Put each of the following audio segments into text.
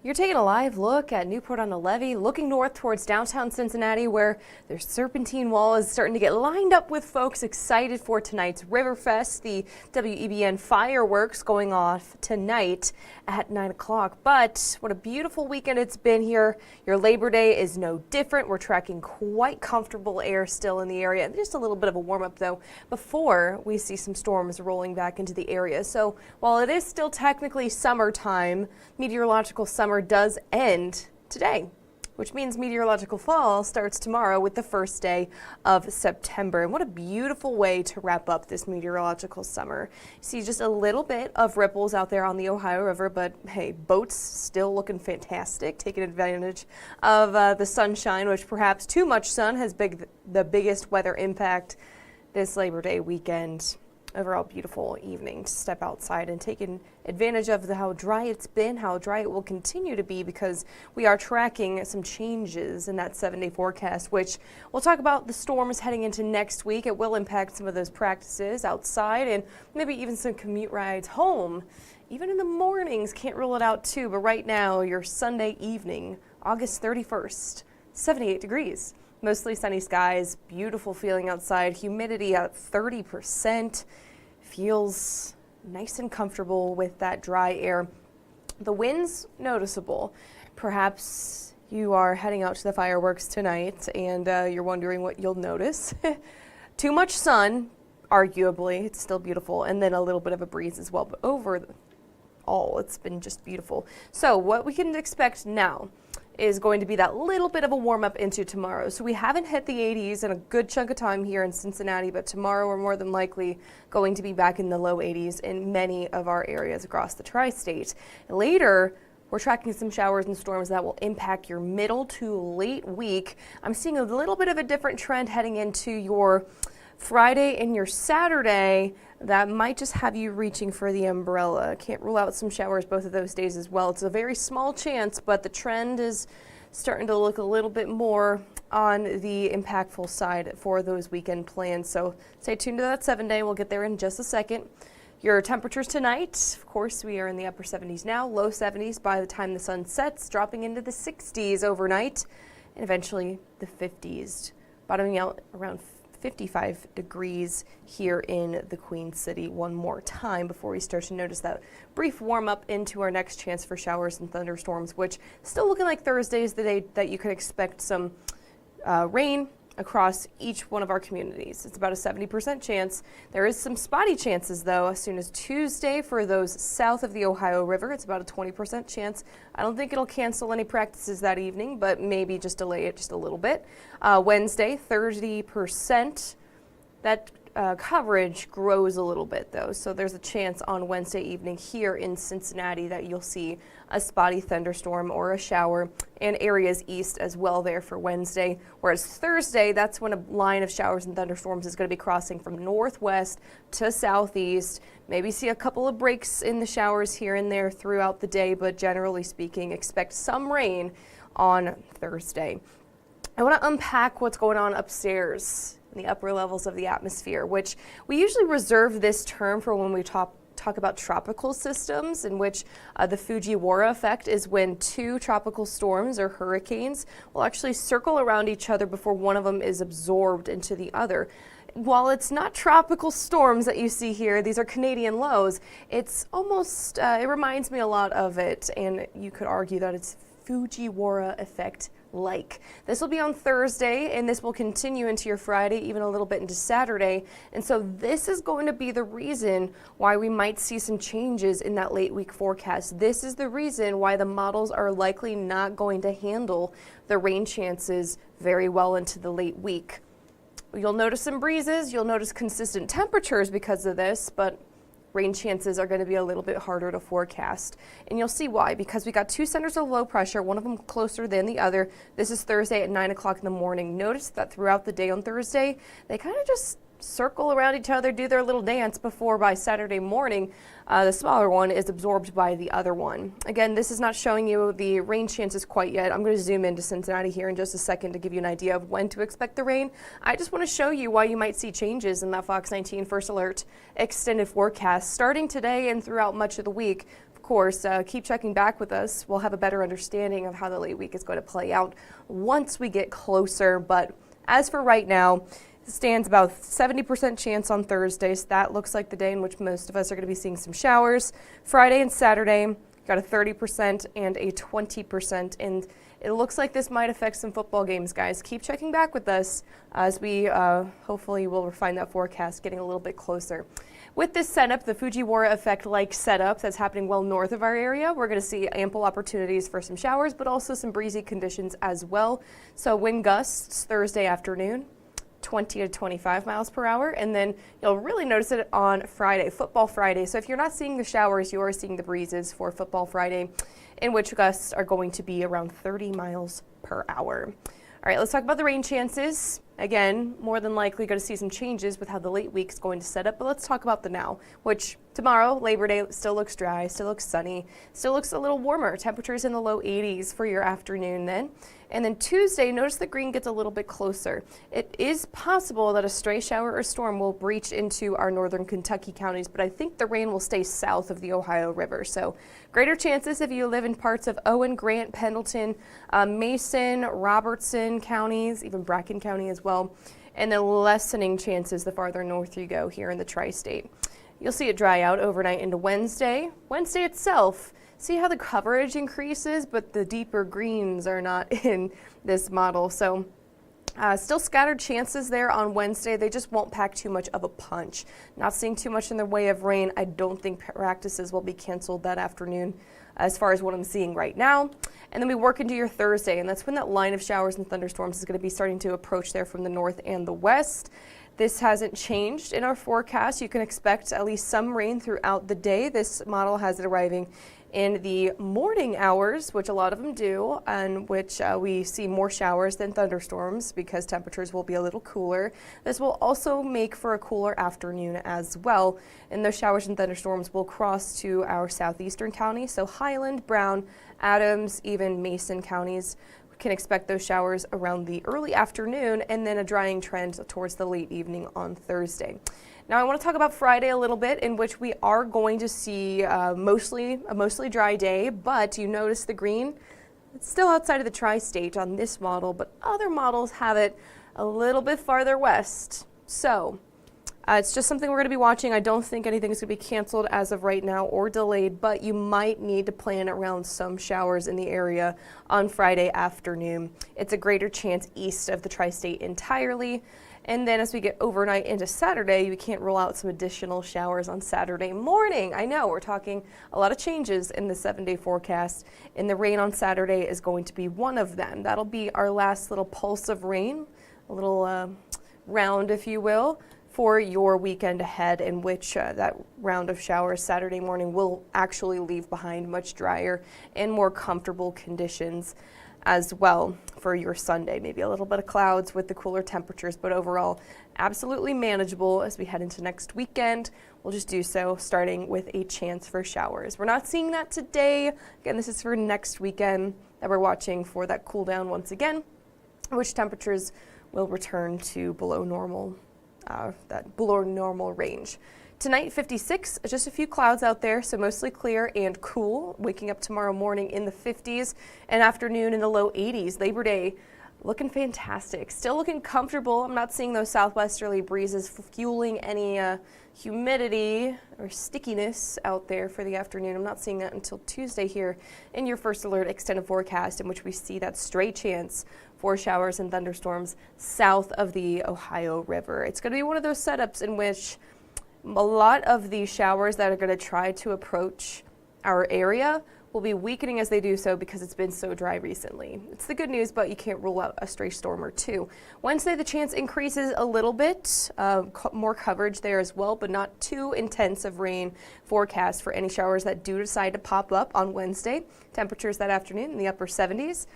You're taking a live look at Newport-on-the-Levee, looking north towards downtown Cincinnati, where their serpentine wall is starting to get lined up with folks excited for tonight's Riverfest, the WEBN fireworks going off tonight at 9 o'clock. But what a beautiful weekend it's been here. Your Labor Day is no different. We're tracking quite comfortable air still in the area. Just a little bit of a warm up, though, before we see some storms rolling back into the area. So while it is still technically summertime, meteorological summer does end today, which means meteorological fall starts tomorrow with the first day of September. And what a beautiful way to wrap up this meteorological summer. You see just a little bit of ripples out there on the Ohio River, but hey, boats still looking fantastic, taking advantage of the sunshine, which perhaps too much sun has the biggest weather impact this Labor Day weekend. Overall beautiful evening to step outside and take advantage of how dry it's been, how dry it will continue to be, because we are tracking some changes in that 7-day forecast, which we'll talk about the storms heading into next week. It will impact some of those practices outside and maybe even some commute rides home. Even in the mornings, can't rule it out too, but right now, your Sunday evening, August 31st, 78 degrees. Mostly sunny skies, beautiful feeling outside, humidity at 30%. Feels nice and comfortable with that dry air. The wind's noticeable. Perhaps you are heading out to the fireworks tonight and you're wondering what you'll notice. Too much sun, arguably, it's still beautiful, and then a little bit of a breeze as well, but overall, it's been just beautiful. So what we can expect now is going to be that little bit of a warm up into tomorrow. So we haven't hit the 80s in a good chunk of time here in Cincinnati, but tomorrow we're more than likely going to be back in the low 80s in many of our areas across the tri-state. Later, we're tracking some showers and storms that will impact your middle to late week. I'm seeing a little bit of a different trend heading into your Friday and your Saturday that might just have you reaching for the umbrella. Can't rule out some showers both of those days as well. It's a very small chance, but the trend is starting to look a little bit more on the impactful side for those weekend plans. So stay tuned to that 7-day. We'll get there in just a second. Your temperatures tonight, of course, we are in the upper 70s now, low 70s by the time the sun sets, dropping into the 60s overnight, and eventually the 50s, bottoming out around 55 degrees here in the Queen City one more time before we start to notice that brief warm up into our next chance for showers and thunderstorms, which still looking like Thursday is the day that you can expect some rain across each one of our communities. It's about a 70% chance. There is some spotty chances, though, as soon as Tuesday for those south of the Ohio River. It's about a 20% chance. I don't think it'll cancel any practices that evening, but maybe just delay it just a little bit. Wednesday, 30%. That coverage grows a little bit, though, so there's a chance on Wednesday evening here in Cincinnati that you'll see a spotty thunderstorm or a shower, and areas east as well there for Wednesday. Whereas Thursday, that's when a line of showers and thunderstorms is going to be crossing from northwest to southeast. Maybe see a couple of breaks in the showers here and there throughout the day, but generally speaking, expect some rain on Thursday. I want to unpack what's going on upstairs in the upper levels of the atmosphere, which we usually reserve this term for when we talk about tropical systems, in which the Fujiwara effect is when two tropical storms or hurricanes will actually circle around each other before one of them is absorbed into the other. While it's not tropical storms that you see here, these are Canadian lows, it's almost, it reminds me a lot of it, and you could argue that it's Fujiwara effect like. This will be on Thursday, and this will continue into your Friday, even a little bit into Saturday. And so this is going to be the reason why we might see some changes in that late week forecast. This is the reason why the models are likely not going to handle the rain chances very well into the late week. You'll notice some breezes, you'll notice consistent temperatures because of this, but rain chances are going to be a little bit harder to forecast. And you'll see why, because we got two centers of low pressure, one of them closer than the other. This is Thursday at 9 o'clock in the morning. Notice that throughout the day on Thursday, they kind of just circle around each other, do their little dance before by Saturday morning, the smaller one is absorbed by the other one. Again, this is not showing you the rain chances quite yet. I'm going to zoom into Cincinnati here in just a second to give you an idea of when to expect the rain. I just want to show you why you might see changes in that Fox 19 First Alert extended forecast starting today and throughout much of the week. Of course, keep checking back with us. We'll have a better understanding of how the late week is going to play out once we get closer. But as for right now, it stands about 70% chance on Thursday. So that looks like the day in which most of us are going to be seeing some showers. Friday and Saturday, got a 30% and a 20%. And it looks like this might affect some football games, guys. Keep checking back with us as we hopefully will refine that forecast getting a little bit closer. With this setup, the Fujiwara effect-like setup that's happening well north of our area, we're going to see ample opportunities for some showers, but also some breezy conditions as well. So wind gusts Thursday afternoon, 20 to 25 miles per hour, and then you'll really notice it on Friday, Football Friday. So if you're not seeing the showers, you are seeing the breezes for Football Friday, in which gusts are going to be around 30 miles per hour. All right, let's talk about the rain chances. Again, more than likely going to see some changes with how the late week's going to set up, but let's talk about the now, which tomorrow, Labor Day, still looks dry, still looks sunny, still looks a little warmer. Temperatures in the low 80s for your afternoon then. And then Tuesday, notice the green gets a little bit closer. It is possible that a stray shower or storm will breach into our northern Kentucky counties, but I think the rain will stay south of the Ohio River. So greater chances if you live in parts of Owen, Grant, Pendleton, Mason, Robertson counties, even Bracken County as well. And then lessening chances the farther north you go here in the tri-state. You'll see it dry out overnight into Wednesday. Wednesday itself, see how the coverage increases, but the deeper greens are not in this model. So still scattered chances there on Wednesday. They just won't pack too much of a punch. Not seeing too much in the way of rain. I don't think practices will be canceled that afternoon as far as what I'm seeing right now. And then we work into your Thursday, and that's when that line of showers and thunderstorms is going to be starting to approach there from the north and the west. This hasn't changed in our forecast. You can expect at least some rain throughout the day. This model has it arriving in the morning hours, which a lot of them do, and which we see more showers than thunderstorms because temperatures will be a little cooler. This will also make for a cooler afternoon as well, and those showers and thunderstorms will cross to our southeastern counties, so Highland, Brown, Adams, even Mason counties. We can expect those showers around the early afternoon and then a drying trend towards the late evening on Thursday. Now I want to talk about Friday a little bit, in which we are going to see a mostly dry day, but you notice the green, it's still outside of the tri-state on this model, but other models have it a little bit farther west. So it's just something we're going to be watching. I don't think anything is going to be canceled as of right now or delayed, but you might need to plan around some showers in the area on Friday afternoon. It's a greater chance east of the tri-state entirely. And then as we get overnight into Saturday, we can't rule out some additional showers on Saturday morning. I know we're talking a lot of changes in the 7-day forecast, and the rain on Saturday is going to be one of them. That'll be our last little pulse of rain, a little round, if you will, for your weekend ahead, in which that round of showers Saturday morning will actually leave behind much drier and more comfortable conditions as well for your Sunday. Maybe a little bit of clouds with the cooler temperatures, but overall absolutely manageable as we head into next weekend. We'll just do so starting with a chance for showers. We're not seeing that today. Again, this is for next weekend that we're watching for that cool down once again, which temperatures will return to below normal, that below normal range. Tonight, 56, just a few clouds out there, so mostly clear and cool. Waking up tomorrow morning in the 50s and afternoon in the low 80s. Labor Day looking fantastic. Still looking comfortable. I'm not seeing those southwesterly breezes fueling any humidity or stickiness out there for the afternoon. I'm not seeing that until Tuesday here in your first alert extended forecast, in which we see that stray chance for showers and thunderstorms south of the Ohio River. It's going to be one of those setups in which a lot of the showers that are going to try to approach our area will be weakening as they do so because it's been so dry recently. It's the good news, but you can't rule out a stray storm or two. Wednesday, the chance increases a little bit, more coverage there as well, but not too intense of rain forecast for any showers that do decide to pop up on Wednesday. Temperatures that afternoon in the upper 70s.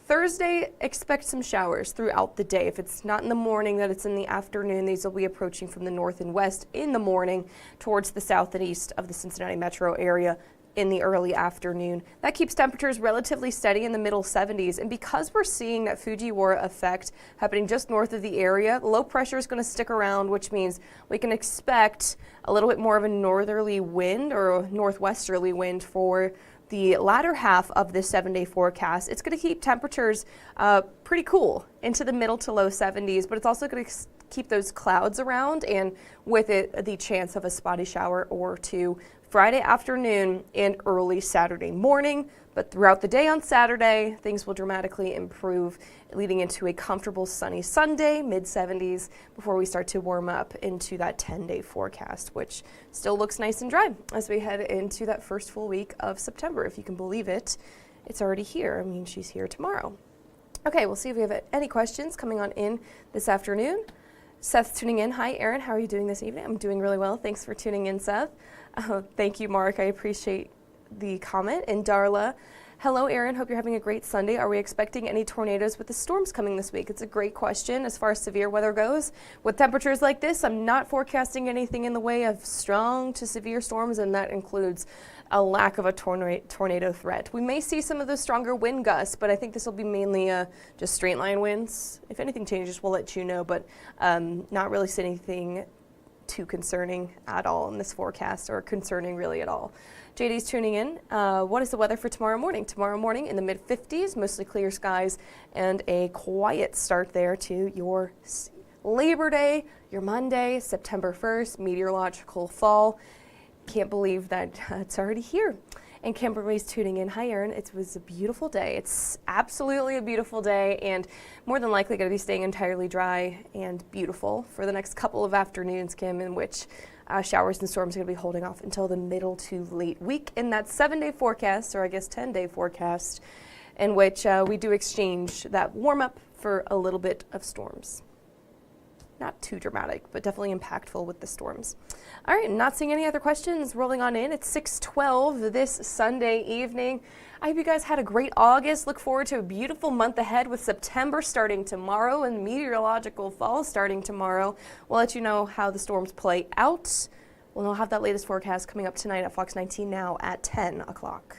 Thursday, expect some showers throughout the day. If it's not in the morning, that it's in the afternoon. These will be approaching from the north and west in the morning towards the south and east of the Cincinnati metro area. in the early afternoon. That keeps temperatures relatively steady in the middle 70s. And because we're seeing that Fujiwara effect happening just north of the area, low pressure is going to stick around, which means we can expect a little bit more of a northerly wind or a northwesterly wind for the latter half of this 7-day forecast. It's going to keep temperatures pretty cool into the middle to low 70s, but it's also going to keep those clouds around, and with it the chance of a spotty shower or two Friday afternoon and early Saturday morning. But throughout the day on Saturday, things will dramatically improve, leading into a comfortable sunny Sunday, mid-70s, before we start to warm up into that 10-day forecast, which still looks nice and dry as we head into that first full week of September. If you can believe it, it's already here. I mean, she's here tomorrow. Okay, we'll see if we have any questions coming on in this afternoon. Seth's tuning in. Hi, Erin. How are you doing this evening? I'm doing really well. Thanks for tuning in, Seth. Thank you, Mark. I appreciate the comment. And Darla, hello, Erin. Hope you're having a great Sunday. Are we expecting any tornadoes with the storms coming this week? It's a great question as far as severe weather goes. With temperatures like this, I'm not forecasting anything in the way of strong to severe storms, and that includes a lack of a tornado threat. We may see some of those stronger wind gusts, but I think this will be mainly just straight line winds. If anything changes, we'll let you know, but not really see anything too concerning at all in this forecast, or concerning really at all. JD's tuning in. What is the weather for tomorrow morning? Tomorrow morning in the mid-50s, mostly clear skies, and a quiet start there to your Labor Day, your Monday, September 1st, meteorological fall. Can't believe that it's already here. And Kimberly's tuning in. Hi, Erin. It was a beautiful day. It's absolutely a beautiful day, and more than likely going to be staying entirely dry and beautiful for the next couple of afternoons, Kim, in which showers and storms are going to be holding off until the middle to late week in that 7-day forecast, or I guess 10-day forecast, in which we do exchange that warm up for a little bit of storms. Not too dramatic, but definitely impactful with the storms. All right, not seeing any other questions rolling on in. It's 6:12 this Sunday evening. I hope you guys had a great August. Look forward to a beautiful month ahead with September starting tomorrow and meteorological fall starting tomorrow. We'll let you know how the storms play out. We'll have that latest forecast coming up tonight at Fox 19 Now at 10 o'clock.